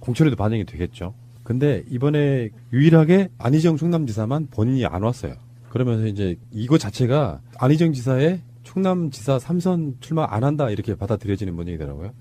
공천에도 반영이 되겠죠. 근데 이번에 유일하게 안희정 충남지사만 본인이 안 왔어요. 그러면서 이제 이거 자체가 안희정 지사의 충남지사 3선 출마 안 한다 이렇게 받아들여지는 분위기더라고요.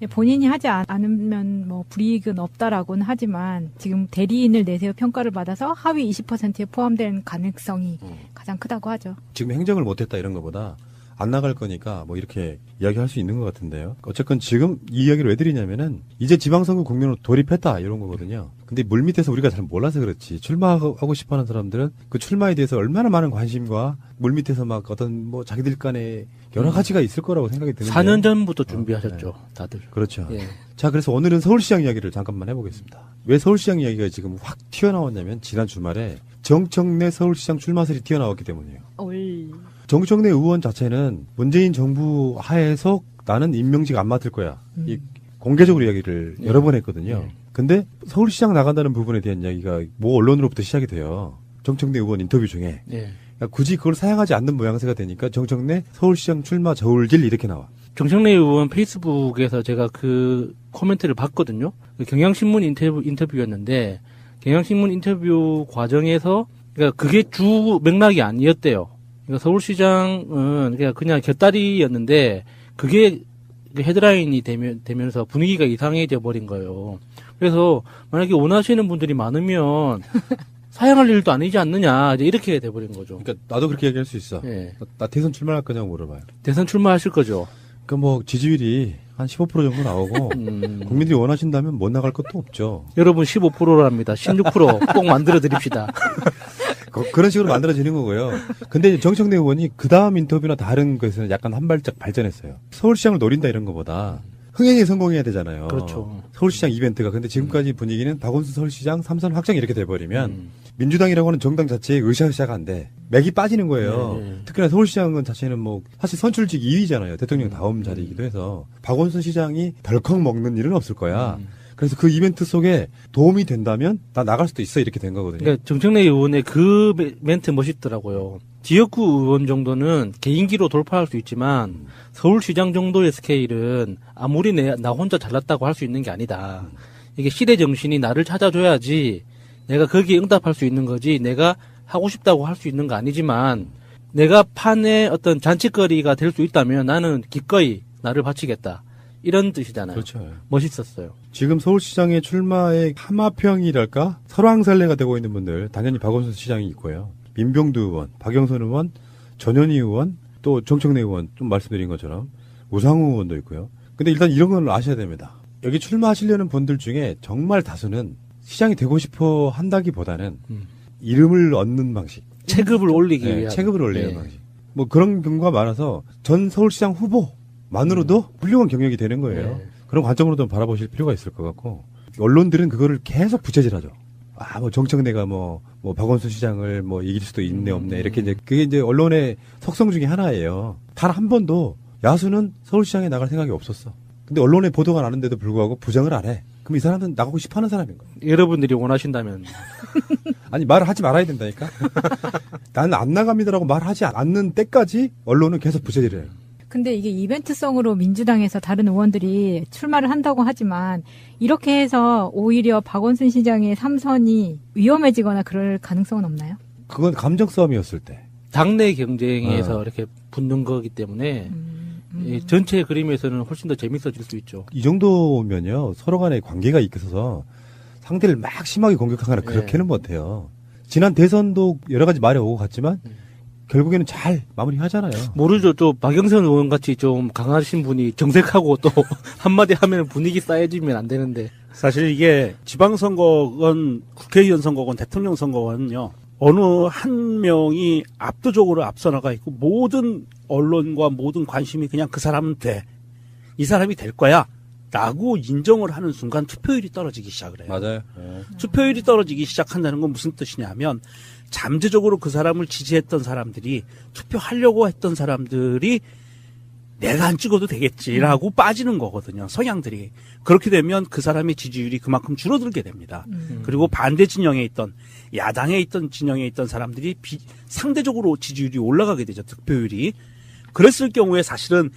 본인이 하지 않으면 뭐 불이익은 없다라고는 하지만 지금 대리인을 내세워 평가를 받아서 하위 20%에 포함된 가능성이 가장 크다고 하죠. 지금 행정을 못했다 이런 것보다 안 나갈 거니까 뭐 이렇게 이야기할 수 있는 것 같은데요. 어쨌건 지금 이 이야기를 왜 드리냐면은 이제 지방선거 국면으로 돌입했다 이런 거거든요. 근데 물밑에서 우리가 잘 몰라서 그렇지 출마하고 싶어하는 사람들은 그 출마에 대해서 얼마나 많은 관심과 물밑에서 막 어떤 뭐 자기들 간에 여러 가지가 있을 거라고 생각이 드는데 4년 전부터 준비하셨죠, 네. 다들. 그렇죠. 예. 자, 그래서 오늘은 서울시장 이야기를 잠깐만 해보겠습니다. 왜 서울시장 이야기가 지금 확 튀어나왔냐면 지난 주말에 정청래 서울시장 출마설이 튀어나왔기 때문이에요. 정청래 의원 자체는 문재인 정부 하에서 나는 임명직 안 맡을 거야. 이 공개적으로 이야기를 여러 번 했거든요. 근데 서울시장 나간다는 부분에 대한 이야기가 모 언론으로부터 시작이 돼요. 정청래 의원 인터뷰 중에. 예. 그러니까 굳이 그걸 사양하지 않는 모양새가 되니까 정청래 서울시장 출마 저울질 이렇게 나와. 정청래 의원 페이스북에서 제가 그 코멘트를 봤거든요. 그 경향신문 인터뷰였는데 경향신문 인터뷰 과정에서 그러니까 그게 주 맥락이 아니었대요. 그러니까 서울시장은 그냥 곁다리였는데 그게 헤드라인이 되면서 분위기가 이상해져 버린 거예요. 그래서 만약에 원하시는 분들이 많으면 사양할 일도 아니지 않느냐 이렇게 돼버린 거죠. 그러니까 나도 그렇게 얘기할 수 있어. 예. 나 대선 출마할 거냐고 물어봐요. 대선 출마하실 거죠. 그 뭐 지지율이 한 15% 정도 나오고 국민들이 원하신다면 못 나갈 것도 없죠. 여러분 15%랍니다. 16% 꼭 만들어 드립시다. 그런 식으로 만들어지는 거고요. 근데 정청래 의원이 그 다음 인터뷰나 다른 것에서는 약간 한 발짝 발전했어요. 서울시장을 노린다 이런 것보다 흥행에 성공해야 되잖아요. 그렇죠. 서울시장 이벤트가. 근데 지금까지 분위기는 박원순 서울시장 3선 확정 이렇게 돼버리면 민주당이라고 하는 정당 자체에 으쌰으쌰가 안 돼. 맥이 빠지는 거예요. 네. 특히나 서울시장은 자체는 뭐 사실 선출직 2위잖아요. 대통령 다음 자리이기도 해서 박원순 시장이 덜컥 먹는 일은 없을 거야. 그래서 그 이벤트 속에 도움이 된다면 나 나갈 수도 있어 이렇게 된 거거든요. 그러니까 정청래 의원의 그 멘트 멋있더라고요. 지역구 의원 정도는 개인기로 돌파할 수 있지만 서울시장 정도의 스케일은 아무리 나 혼자 잘났다고 할 수 있는 게 아니다. 이게 시대 정신이 나를 찾아줘야지 내가 거기에 응답할 수 있는 거지 내가 하고 싶다고 할 수 있는 거 아니지만 내가 판의 어떤 잔치거리가 될 수 있다면 나는 기꺼이 나를 바치겠다. 이런 뜻이잖아요. 그렇죠. 멋있었어요. 지금 서울시장의 출마의 하마평이랄까? 설왕설래가 되고 있는 분들 당연히 박원순 시장이 있고요. 민병두 의원, 박영선 의원, 전현희 의원, 또 정청래 의원 좀 말씀드린 것처럼 우상호 의원도 있고요. 근데 일단 이런 걸 아셔야 됩니다. 여기 출마하시려는 분들 중에 정말 다수는 시장이 되고 싶어 한다기보다는 이름을 얻는 방식. 체급을 올리기 위한. 체급을 올리는 방식. 뭐 그런 경우가 많아서 전 서울시장 후보만으로도 훌륭한 경력이 되는 거예요. 네. 그런 관점으로도 바라보실 필요가 있을 것 같고 언론들은 그거를 계속 부채질하죠. 뭐 정청래가 뭐 박원순 시장을 뭐 이길 수도 있네 없네 이렇게 이제 그게 이제 언론의 속성 중에 하나예요. 단 한 번도 야수는 서울시장에 나갈 생각이 없었어. 근데 언론에 보도가 나는데도 불구하고 부정을 안 해. 그럼 이 사람은 나가고 싶어하는 사람인 거야. 여러분들이 원하신다면 아니 말을 하지 말아야 된다니까. 나는 안 나갑니다라고 말하지 않는 때까지 언론은 계속 부채질해요. 근데 이게 이벤트성으로 민주당에서 다른 의원들이 출마를 한다고 하지만 이렇게 해서 오히려 박원순 시장의 3선이 위험해지거나 그럴 가능성은 없나요? 그건 감정 싸움이었을 때. 당내 경쟁에서 이렇게 붙는 거기 때문에 이 전체 그림에서는 훨씬 더 재밌어질 수 있죠. 이 정도면요 서로 간에 관계가 있어서 상대를 막 심하게 공격하거나 그렇게는 못해요. 지난 대선도 여러 가지 말이 오고 갔지만 결국에는 잘 마무리하잖아요. 모르죠. 또 박영선 의원 같이 좀 강하신 분이 정색하고 또 한마디 하면 분위기 쌓여지면 안 되는데. 사실 이게 지방선거건 국회의원 선거건 대통령 선거건요. 어느 한 명이 압도적으로 앞서 나가 있고 모든 언론과 모든 관심이 그냥 그 사람은 돼. 이 사람이 될 거야. 라고 인정을 하는 순간 투표율이 떨어지기 시작을 해요. 맞아요. 투표율이 떨어지기 시작한다는 건 무슨 뜻이냐면 잠재적으로 그 사람을 지지했던 사람들이 투표하려고 했던 사람들이 내가 안 찍어도 되겠지라고 빠지는 거거든요. 성향들이. 그렇게 되면 그 사람의 지지율이 그만큼 줄어들게 됩니다. 그리고 반대 진영에 있던 야당에 있던 진영에 있던 사람들이 상대적으로 지지율이 올라가게 되죠. 득표율이. 그랬을 경우에 사실은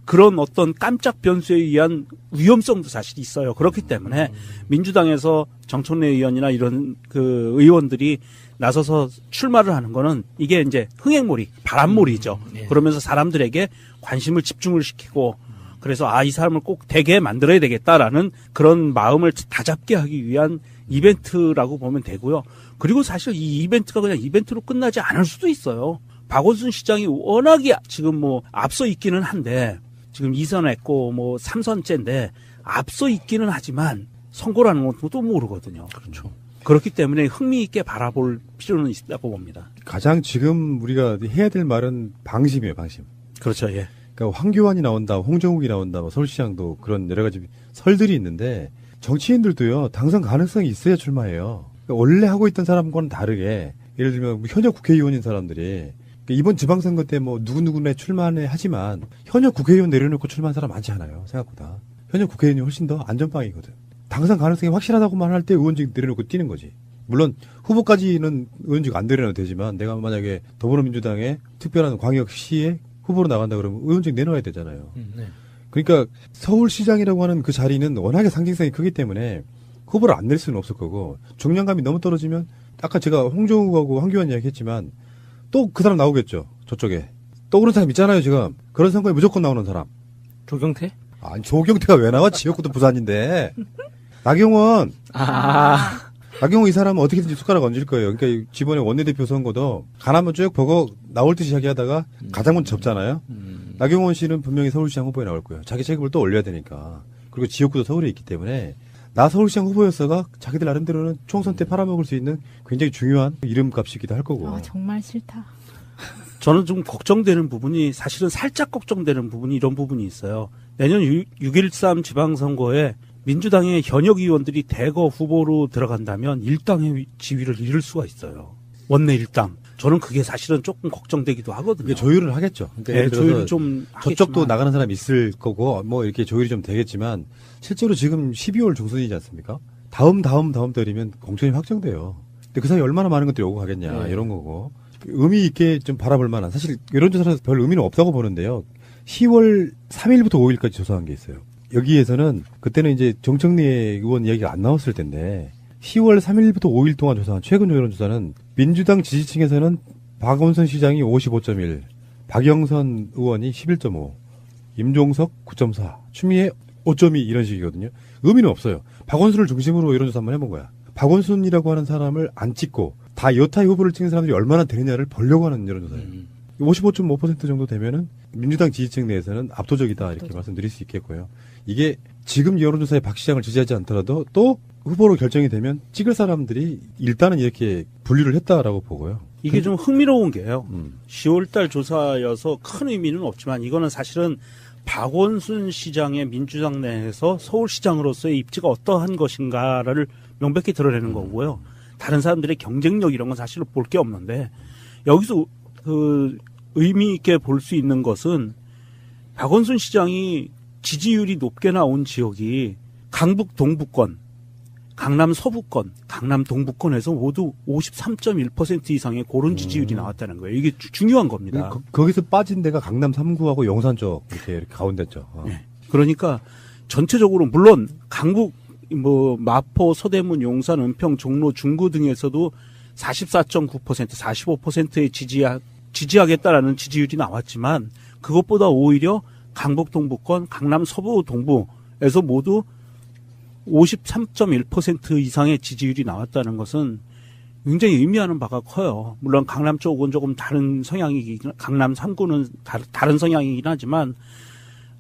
그런 어떤 깜짝 변수에 의한 위험성도 사실 있어요. 그렇기 때문에 민주당에서 정청래 의원이나 이런 그 의원들이 나서서 출마를 하는 거는 이게 이제 흥행몰이, 바람몰이죠. 그러면서 사람들에게 관심을 집중을 시키고 그래서 이 사람을 꼭 되게 만들어야 되겠다라는 그런 마음을 다잡게 하기 위한 이벤트라고 보면 되고요. 그리고 사실 이 이벤트가 그냥 이벤트로 끝나지 않을 수도 있어요. 박원순 시장이 워낙에 지금 뭐 앞서 있기는 한데 지금 2선했고 뭐 3선째인데 앞서 있기는 하지만 선거라는 것도 모르거든요. 그렇죠. 그렇기 때문에 흥미 있게 바라볼 필요는 있다고 봅니다. 가장 지금 우리가 해야 될 말은 방심이에요, 방심. 그렇죠, 예. 그러니까 황교안이 나온다, 홍정욱이 나온다, 뭐 서울시장도 그런 여러 가지 설들이 있는데 정치인들도요 당선 가능성이 있어야 출마해요. 그러니까 원래 하고 있던 사람과는 다르게 예를 들면 현역 국회의원인 사람들이 그러니까 이번 지방선거 때 뭐 누구누구네 출마는 하지만 현역 국회의원 내려놓고 출마한 사람 많지 않아요. 생각보다. 현역 국회의원이 훨씬 더 안전빵이거든. 당선 가능성이 확실하다고만 할 때 의원직 내려놓고 뛰는 거지. 물론 후보까지는 의원직 안 내려놔도 되지만 내가 만약에 더불어민주당의 특별한 광역시에 후보로 나간다 그러면 의원직 내놔야 되잖아요. 네. 그러니까 서울시장이라고 하는 그 자리는 워낙에 상징성이 크기 때문에 후보를 안 낼 수는 없을 거고 중량감이 너무 떨어지면 아까 제가 홍정욱하고 황교안 이야기했지만 또 그 사람 나오겠죠. 저쪽에. 또 그런 사람 있잖아요 지금. 그런 선거에 무조건 나오는 사람. 조경태? 아니 조경태가 왜 나와? 지역구도 부산인데. 나경원. 나경원 이 사람은 어떻게든지 숟가락 얹을 거예요. 그러니까 지번에 원내대표 선거도 가나면 쭉 보고 나올 듯이 이야기하다가 가장 먼저 접잖아요. 나경원 씨는 분명히 서울시장 후보에 나올 거예요. 자기 책임을 또 올려야 되니까. 그리고 지역구도 서울에 있기 때문에 나 서울시장 후보였어가 자기들 나름대로는 총선 때 팔아먹을 수 있는 굉장히 중요한 이름값이기도 할 거고. 정말 싫다. 저는 좀 걱정되는 부분이 사실은 살짝 걱정되는 부분이 이런 부분이 있어요. 내년 6.13 지방선거에 민주당의 현역 의원들이 대거 후보로 들어간다면 일당의 지위를 잃을 수가 있어요. 원내 일당. 저는 그게 사실은 조금 걱정되기도 하거든요. 조율을 하겠죠. 그러니까 네, 예를 들어서 조율을 좀 저쪽도 하겠지만. 나가는 사람이 있을 거고 뭐 이렇게 조율이 좀 되겠지만 실제로 지금 12월 중순이지 않습니까? 다음 달이면 공천이 확정돼요. 근데 그 사이 얼마나 많은 것들이 오고 가겠냐 이런 거고 의미 있게 좀 바라볼 만한 사실 여론조사에서 별 의미는 없다고 보는데요. 10월 3일부터 5일까지 조사한 게 있어요. 여기에서는 그때는 이제 정청래 의원 이야기가 안 나왔을 텐데 10월 3일부터 5일 동안 조사한 최근 여론조사는 민주당 지지층에서는 박원순 시장이 55.1, 박영선 의원이 11.5, 임종석 9.4, 추미애 5.2 이런 식이거든요. 의미는 없어요. 박원순을 중심으로 여론조사 한번 해본 거야. 박원순이라고 하는 사람을 안 찍고 다 여타의 후보를 찍는 사람들이 얼마나 되느냐를 보려고 하는 여론조사예요. 55.5% 정도 되면은 민주당 지지층 내에서는 압도적이다 이렇게 말씀드릴 수 있겠고요. 이게 지금 여론조사에 박 시장을 지지하지 않더라도 또 후보로 결정이 되면 찍을 사람들이 일단은 이렇게 분류를 했다라고 보고요. 이게 좀 흥미로운 게요. 10월달 조사여서 큰 의미는 없지만 이거는 사실은 박원순 시장의 민주당 내에서 서울시장으로서의 입지가 어떠한 것인가를 명백히 드러내는 거고요. 다른 사람들의 경쟁력 이런 건 사실은 볼 게 없는데 여기서 그 의미 있게 볼 수 있는 것은 박원순 시장이 지지율이 높게 나온 지역이 강북 동부권, 강남 서부권, 강남 동부권에서 모두 53.1% 이상의 그런 지지율이 나왔다는 거예요. 이게 중요한 겁니다. 거기서 빠진 데가 강남 3구하고 용산 쪽 이렇게 가운데 쪽. 네. 그러니까 전체적으로 물론 강북 뭐 마포, 서대문, 용산, 은평, 종로, 중구 등에서도 44.9%, 45%의 지지하겠다라는 지지율이 나왔지만 그것보다 오히려 강북 동부권, 강남 서부 동부에서 모두 53.1% 이상의 지지율이 나왔다는 것은 굉장히 의미하는 바가 커요. 물론 강남 쪽은 조금 다른 성향이긴, 강남 3구는 다른 성향이긴 하지만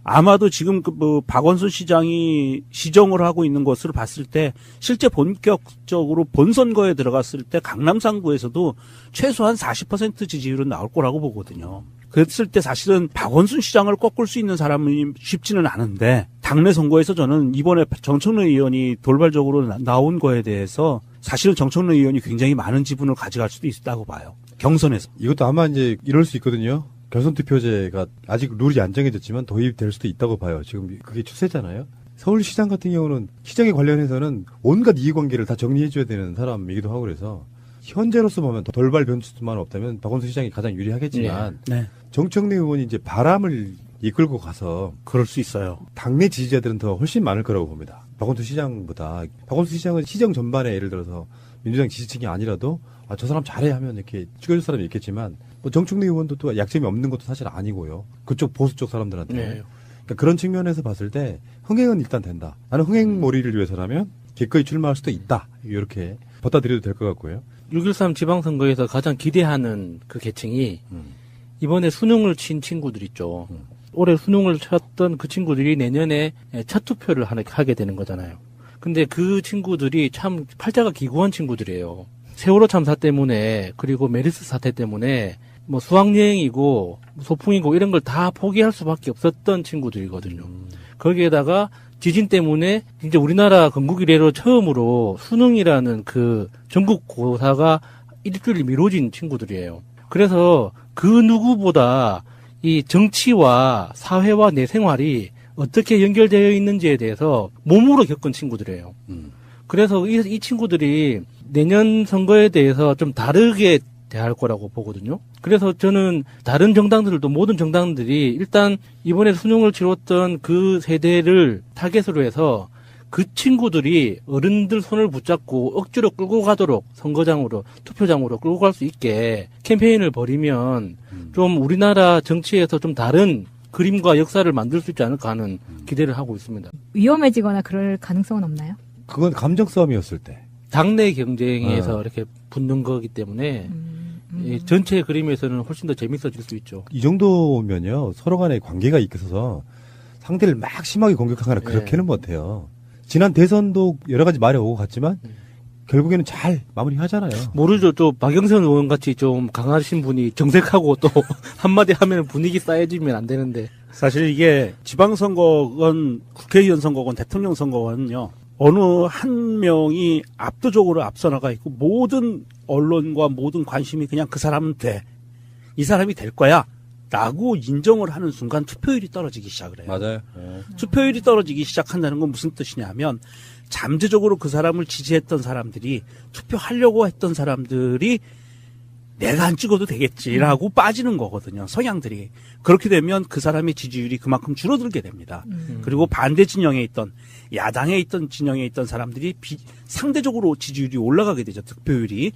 아마도 지금 뭐 박원순 시장이 시정을 하고 있는 것을 봤을 때 실제 본격적으로 본선거에 들어갔을 때 강남 3구에서도 최소한 40% 지지율은 나올 거라고 보거든요. 그랬을 때 사실은 박원순 시장을 꺾을 수 있는 사람이 쉽지는 않은데 당내 선거에서 저는 이번에 정청래 의원이 돌발적으로 나온 거에 대해서 사실은 정청래 의원이 굉장히 많은 지분을 가져갈 수도 있다고 봐요. 경선에서. 이것도 아마 이제 이럴 수 있거든요. 결선 투표제가 아직 룰이 안 정해졌지만 도입될 수도 있다고 봐요. 지금 그게 추세잖아요. 서울시장 같은 경우는 시장에 관련해서는 온갖 이해관계를 다 정리해줘야 되는 사람이기도 하고 그래서 현재로서 보면 돌발 변수만 없다면 박원순 시장이 가장 유리하겠지만 네. 정청래 의원이 이제 바람을 이끌고 가서 그럴 수 있어요. 당내 지지자들은 더 훨씬 많을 거라고 봅니다. 박원순 시장보다. 박원순 시장은 시정 전반에 예를 들어서 민주당 지지층이 아니라도 저 사람 잘해 하면 이렇게 찍어줄 사람이 있겠지만 뭐 정청래 의원도 또 약점이 없는 것도 사실 아니고요. 그쪽 보수 쪽 사람들한테. 네. 그러니까 그런 측면에서 봤을 때 흥행은 일단 된다. 나는 흥행몰이를 위해서라면 기꺼이 출마할 수도 있다. 이렇게 받아들여도 될 것 같고요. 6.13 지방선거에서 가장 기대하는 그 계층이 이번에 수능을 친 친구들 있죠. 올해 수능을 쳤던 그 친구들이 내년에 첫 투표를 하게 되는 거잖아요. 근데 그 친구들이 참 팔자가 기구한 친구들이에요. 세월호 참사 때문에 그리고 메르스 사태 때문에 뭐 수학여행이고 소풍이고 이런 걸 다 포기할 수밖에 없었던 친구들이거든요. 거기에다가 지진 때문에 이제 우리나라 건국 이래로 처음으로 수능이라는 그 전국 고사가 일주일 미뤄진 친구들이에요. 그래서 그 누구보다 이 정치와 사회와 내 생활이 어떻게 연결되어 있는지에 대해서 몸으로 겪은 친구들이에요. 그래서 이 친구들이 내년 선거에 대해서 좀 다르게 대할 거라고 보거든요. 그래서 저는 다른 정당들도 모든 정당들이 일단 이번에 수능을 치렀던 그 세대를 타겟으로 해서 그 친구들이 어른들 손을 붙잡고 억지로 끌고 가도록 선거장으로 투표장으로 끌고 갈 수 있게 캠페인을 벌이면 좀 우리나라 정치에서 좀 다른 그림과 역사를 만들 수 있지 않을까 하는 기대를 하고 있습니다. 위험해지거나 그럴 가능성은 없나요? 그건 감정 싸움이었을 때. 당내 경쟁에서 이렇게 붙는 거기 때문에 이 전체 그림에서는 훨씬 더 재밌어질 수 있죠. 이 정도면요. 서로 간에 관계가 있어서 상대를 막 심하게 공격하거나 그렇게는 못해요. 지난 대선도 여러 가지 말이 오고 갔지만 결국에는 잘 마무리하잖아요. 모르죠. 또 박영선 의원 같이 좀 강하신 분이 정색하고 또 한마디 하면 분위기 쌓여지면 안 되는데. 사실 이게 지방선거건 국회의원 선거건 대통령 선거건요. 어느 한 명이 압도적으로 앞서 나가 있고 모든 언론과 모든 관심이 그냥 그 사람은 돼. 이 사람이 될 거야. 라고 인정을 하는 순간 투표율이 떨어지기 시작을 해요. 맞아요. 투표율이 떨어지기 시작한다는 건 무슨 뜻이냐면 잠재적으로 그 사람을 지지했던 사람들이 투표하려고 했던 사람들이 내가 안 찍어도 되겠지라고 빠지는 거거든요. 성향들이. 그렇게 되면 그 사람의 지지율이 그만큼 줄어들게 됩니다. 그리고 반대 진영에 있던 야당에 있던 진영에 있던 사람들이 상대적으로 지지율이 올라가게 되죠. 득표율이.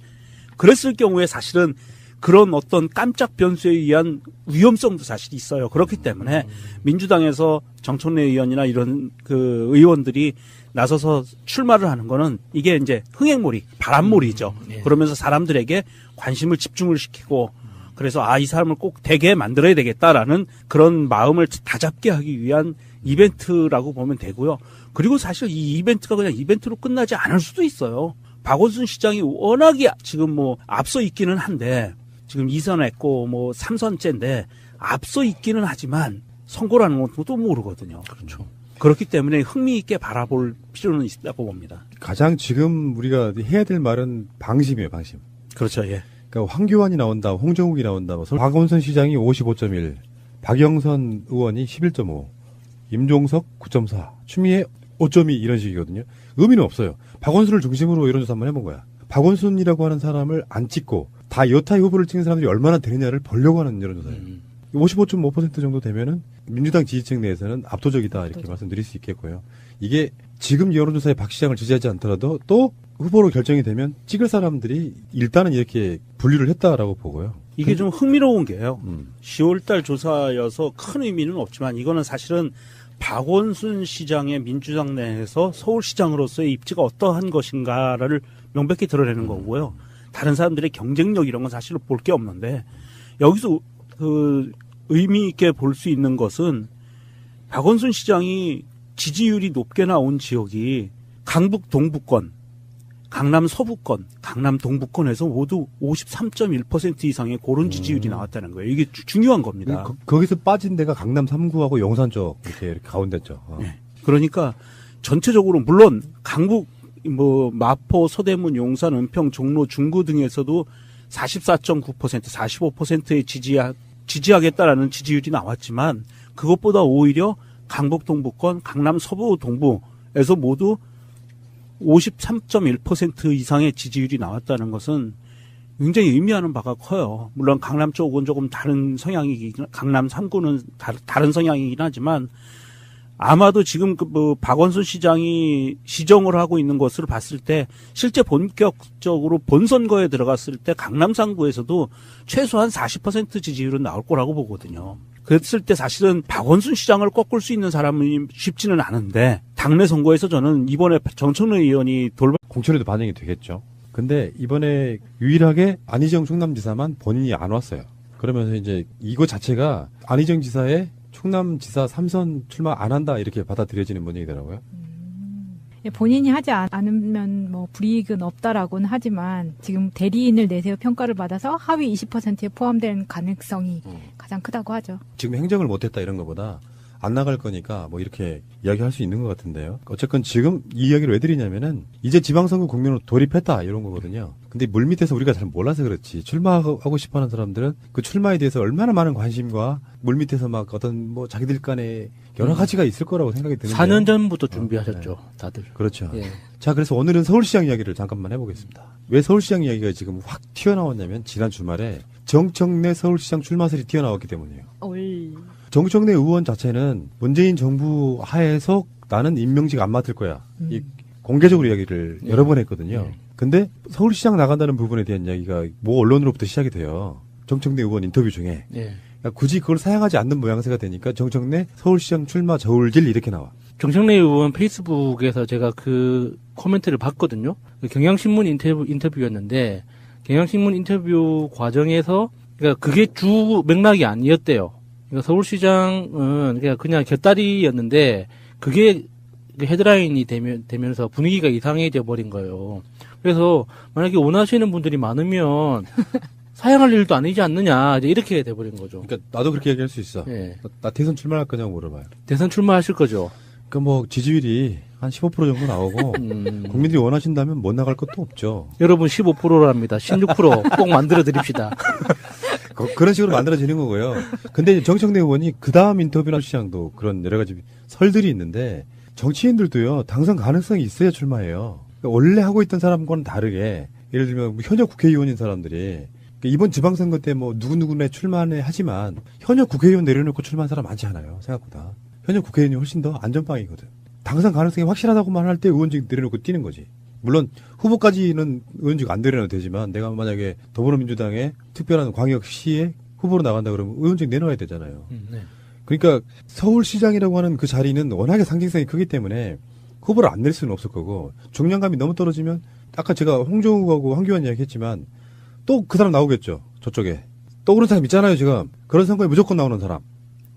그랬을 경우에 사실은 그런 어떤 깜짝 변수에 의한 위험성도 사실 있어요. 그렇기 때문에 민주당에서 정청래 의원이나 이런 그 의원들이 나서서 출마를 하는 거는 이게 이제 흥행몰이, 바람몰이죠. 그러면서 사람들에게 관심을 집중을 시키고 그래서 이 사람을 꼭 되게 만들어야 되겠다라는 그런 마음을 다잡게 하기 위한 이벤트라고 보면 되고요. 그리고 사실 이 이벤트가 그냥 이벤트로 끝나지 않을 수도 있어요. 박원순 시장이 워낙에 지금 뭐 앞서 있기는 한데 지금 2선했고 뭐 3선째인데 앞서 있기는 하지만 선거라는 것도 모르거든요. 그렇죠. 그렇기 때문에 흥미 있게 바라볼 필요는 있다고 봅니다. 가장 지금 우리가 해야 될 말은 방심이에요, 방심. 그렇죠, 예. 그러니까 황교안이 나온다, 홍정욱이 나온다, 박원순 시장이 55.1, 박영선 의원이 11.5, 임종석 9.4, 추미애 5.2 이런 식이거든요. 의미는 없어요. 박원순을 중심으로 여론조사 한번 해본 거야. 박원순이라고 하는 사람을 안 찍고 다 여타 후보를 찍는 사람들이 얼마나 되느냐를 보려고 하는 여론조사예요. 55.5% 정도 되면은 민주당 지지층 내에서는 압도적이다 이렇게 말씀드릴 수 있겠고요. 이게 지금 여론조사에 박 시장을 지지하지 않더라도 또 후보로 결정이 되면 찍을 사람들이 일단은 이렇게 분류를 했다라고 보고요. 이게 좀 흥미로운 게요. 10월달 조사여서 큰 의미는 없지만 이거는 사실은 박원순 시장의 민주당 내에서 서울시장으로서의 입지가 어떠한 것인가를 명백히 드러내는 거고요. 다른 사람들의 경쟁력 이런 건 사실은 볼 게 없는데 여기서 그 의미 있게 볼 수 있는 것은 박원순 시장이 지지율이 높게 나온 지역이 강북 동부권, 강남 서부권, 강남 동부권에서 모두 53.1% 이상의 그런 지지율이 나왔다는 거예요. 이게 중요한 겁니다. 거기서 빠진 데가 강남 3구하고 용산 쪽 이렇게 가운데 쪽. 네. 그러니까 전체적으로 물론 강북 뭐 마포, 서대문, 용산, 은평, 종로, 중구 등에서도 44.9%, 45%의 지지하겠다라는 지지율이 나왔지만 그것보다 오히려 강북 동부권, 강남 서부 동부에서 모두 53.1% 이상의 지지율이 나왔다는 것은 굉장히 의미하는 바가 커요. 물론 강남 쪽은 조금 다른 성향이긴, 강남 3구는 다른 성향이긴 하지만 아마도 지금 뭐 박원순 시장이 시정을 하고 있는 것을 봤을 때 실제 본격적으로 본선거에 들어갔을 때 강남 3구에서도 최소한 40% 지지율은 나올 거라고 보거든요. 그랬을 때 사실은 박원순 시장을 꺾을 수 있는 사람이 쉽지는 않은데 당내 선거에서 저는 이번에 정청래 의원이 공천에도 반영이 되겠죠. 근데 이번에 유일하게 안희정 충남지사만 본인이 안 왔어요. 그러면서 이제 이거 자체가 안희정 지사의 충남지사 3선 출마 안 한다 이렇게 받아들여지는 분위기더라고요. 본인이 하지 않으면 뭐 불이익은 없다라고는 하지만 지금 대리인을 내세워 평가를 받아서 하위 20%에 포함된 가능성이 가장 크다고 하죠. 지금 행정을 못했다 이런 것보다 안 나갈 거니까 뭐 이렇게 이야기할 수 있는 것 같은데요. 어쨌건 지금 이 이야기를 왜 드리냐면은 이제 지방선거 국면으로 돌입했다 이런 거거든요. 근데 물밑에서 우리가 잘 몰라서 그렇지 출마하고 싶어하는 사람들은 그 출마에 대해서 얼마나 많은 관심과 물밑에서 막 어떤 뭐 자기들 간에 여러 가지가 있을 거라고 생각이 드는데 4년 전부터 준비하셨죠, 네. 다들. 그렇죠. 예. 자, 그래서 오늘은 서울시장 이야기를 잠깐만 해보겠습니다. 왜 서울시장 이야기가 지금 확 튀어나왔냐면 지난 주말에 정청래 서울시장 출마설이 튀어나왔기 때문이에요. 정청래 의원 자체는 문재인 정부 하에서 나는 임명직 안 맡을 거야. 이 공개적으로 이야기를 여러 번 했거든요. 근데 서울시장 나간다는 부분에 대한 이야기가 모 언론으로부터 시작이 돼요. 정청래 의원 인터뷰 중에. 예. 그러니까 굳이 그걸 사양하지 않는 모양새가 되니까 정청래 서울시장 출마 저울질 이렇게 나와. 정청래 의원 페이스북에서 제가 그 코멘트를 봤거든요. 그 경향신문 인터뷰였는데 경향신문 인터뷰 과정에서 그러니까 그게 주 맥락이 아니었대요. 그러니까 서울시장은 그냥 곁다리였는데 그게 헤드라인이 되면서 분위기가 이상해져 버린 거예요. 그래서 만약에 원하시는 분들이 많으면 사양할 일도 아니지 않느냐 이제 이렇게 돼버린 거죠. 그러니까 나도 그렇게 얘기할 수 있어. 예. 나 대선 출마할 거냐고 물어봐요. 대선 출마하실 거죠. 그 뭐 지지율이 한 15% 정도 나오고 국민들이 원하신다면 못 나갈 것도 없죠. 여러분 15%랍니다. 16% 꼭 만들어 드립시다. 그런 식으로 만들어지는 거고요. 근데 정청래 의원이 그 다음 인터뷰나 시장도 그런 여러 가지 설들이 있는데 정치인들도요 당선 가능성이 있어야 출마해요. 그러니까 원래 하고 있던 사람과는 다르게 예를 들면 현역 국회의원인 사람들이 이번 지방선거 때 뭐 누구누구네 출마네 하지만 현역 국회의원 내려놓고 출마한 사람 많지 않아요. 생각보다. 현역 국회의원이 훨씬 더 안전빵이거든. 당선 가능성이 확실하다고만 할 때 의원직 내려놓고 뛰는 거지. 물론 후보까지는 의원직 안 내려놔도 되지만 내가 만약에 더불어민주당의 특별한 광역시에 후보로 나간다 그러면 의원직 내놔야 되잖아요. 네. 그러니까 서울시장이라고 하는 그 자리는 워낙에 상징성이 크기 때문에 후보를 안 낼 수는 없을 거고 중량감이 너무 떨어지면 아까 제가 홍정욱하고 황교안 이야기했지만 또 그 사람 나오겠죠. 저쪽에. 또 그런 사람 있잖아요 지금. 그런 선거에 무조건 나오는 사람.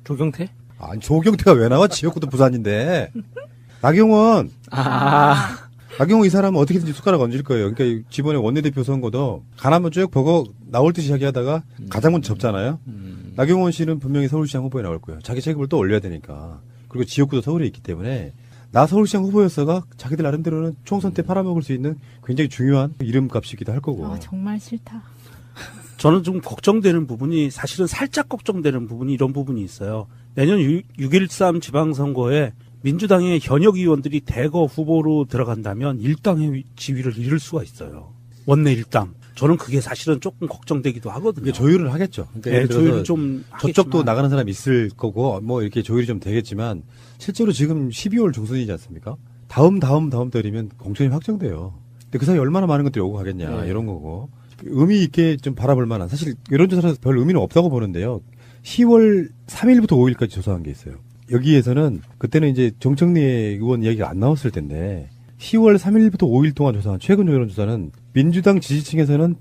조경태? 아니 조경태가 왜 나와? 지역구도 부산인데. 나경원. 나경원 이 사람은 어떻게든지 숟가락 얹을 거예요. 그러니까 이번에 원내대표 선거도 가나면 쭉 보고 나올 듯이 이야기하다가 가장 먼저 접잖아요. 나경원 씨는 분명히 서울시장 후보에 나올 거예요. 자기 체급을 또 올려야 되니까. 그리고 지역구도 서울에 있기 때문에 나 서울시장 후보였어가 자기들 나름대로는 총선 때 팔아먹을 수 있는 굉장히 중요한 이름값이기도 할 거고. 아, 정말 싫다. 저는 좀 걱정되는 부분이 사실은 살짝 걱정되는 부분이 이런 부분이 있어요. 내년 6.13 지방선거에 민주당의 현역 의원들이 대거 후보로 들어간다면 일당의 지위를 잃을 수가 있어요. 원내 일당. 저는 그게 사실은 조금 걱정되기도 하거든요. 조율을 하겠죠. 그러니까 네, 예를 들어서 조율을 좀 저쪽도 하겠지만. 나가는 사람이 있을 거고 뭐 이렇게 조율이 좀 되겠지만 실제로 지금 12월 중순이지 않습니까? 다음 달이면 공천이 확정돼요. 근데 그 사이 얼마나 많은 것들이 오고 가겠냐 네. 이런 거고 의미 있게 좀 바라볼 만한 사실 여론조사에서 별 의미는 없다고 보는데요. 10월 3일부터 5일까지 조사한 게 있어요. 여기에서는 그때는 이제 정청래 의원 이야기가 안 나왔을 텐데 10월 3일부터 5일 동안 조사한 최근 여론조사는 민주당 지지층에서는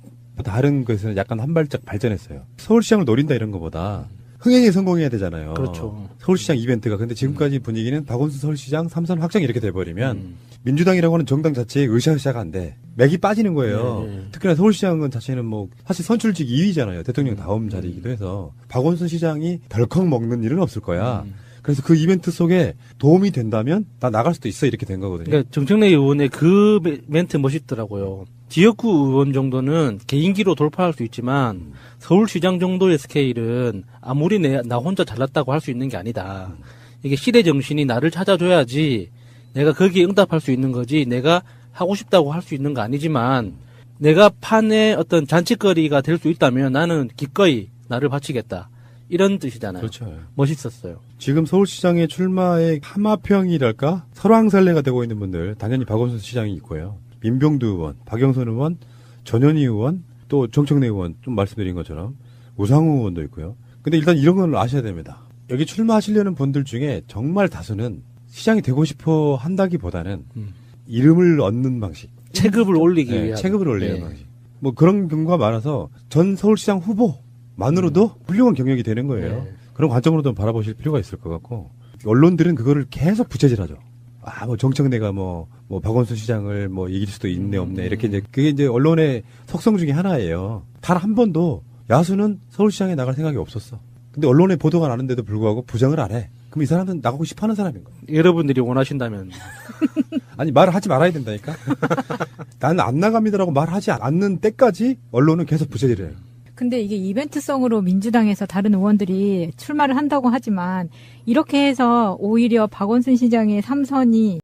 다른 것에서는 약간 한 발짝 발전했어요. 서울시장을 노린다 이런 것보다 흥행에 성공해야 되잖아요. 그렇죠. 서울시장 이벤트가. 근데 지금까지 분위기는 박원순 서울시장 3선 확정 이렇게 돼버리면 민주당이라고 하는 정당 자체에 으쌰으쌰가 안 돼. 맥이 빠지는 거예요. 네. 특히나 서울시장은 자체는 뭐 사실 선출직 2위잖아요. 대통령 다음 자리이기도 해서 박원순 시장이 덜컥 먹는 일은 없을 거야. 그래서 그 이벤트 속에 도움이 된다면 나 나갈 수도 있어 이렇게 된 거거든요. 그러니까 정청래 의원의 그 멘트 멋있더라고요. 지역구 의원 정도는 개인기로 돌파할 수 있지만 서울시장 정도의 스케일은 아무리 나 혼자 잘났다고 할 수 있는 게 아니다. 이게 시대 정신이 나를 찾아줘야지 내가 거기에 응답할 수 있는 거지 내가 하고 싶다고 할 수 있는 거 아니지만 내가 판의 어떤 잔치거리가 될 수 있다면 나는 기꺼이 나를 바치겠다. 이런 뜻이잖아요. 그렇죠. 멋있었어요. 지금 서울시장의 출마의 하마평이랄까? 설왕설래가 되고 있는 분들, 당연히 박원순 시장이 있고요. 민병두 의원, 박영선 의원, 전현희 의원, 또 정청래 의원, 좀 말씀드린 것처럼 우상호 의원도 있고요. 근데 일단 이런 걸 아셔야 됩니다. 여기 출마하시려는 분들 중에 정말 다수는 시장이 되고 싶어 한다기보다는 이름을 얻는 방식. 체급을 올리기 네, 위한. 체급을 올리는 예. 방식. 뭐 그런 경우가 많아서 전 서울시장 후보만으로도 훌륭한 경력이 되는 거예요. 네. 그런 관점으로도 바라보실 필요가 있을 것 같고, 언론들은 그거를 계속 부채질하죠. 뭐 정청래가 뭐 박원순 시장을 뭐 이길 수도 있네 없네 이렇게 이제 그게 이제 언론의 속성 중에 하나예요. 단 한 번도 야수는 서울시장에 나갈 생각이 없었어. 근데 언론에 보도가 나는데도 불구하고 부정을 안 해. 그럼 이 사람은 나가고 싶어 하는 사람인 거야. 여러분들이 원하신다면. 아니, 말을 하지 말아야 된다니까? 나는 안 나갑니다라고 말하지 않는 때까지 언론은 계속 부채질해요. 근데 이게 이벤트성으로 민주당에서 다른 의원들이 출마를 한다고 하지만 이렇게 해서 오히려 박원순 시장의 삼선이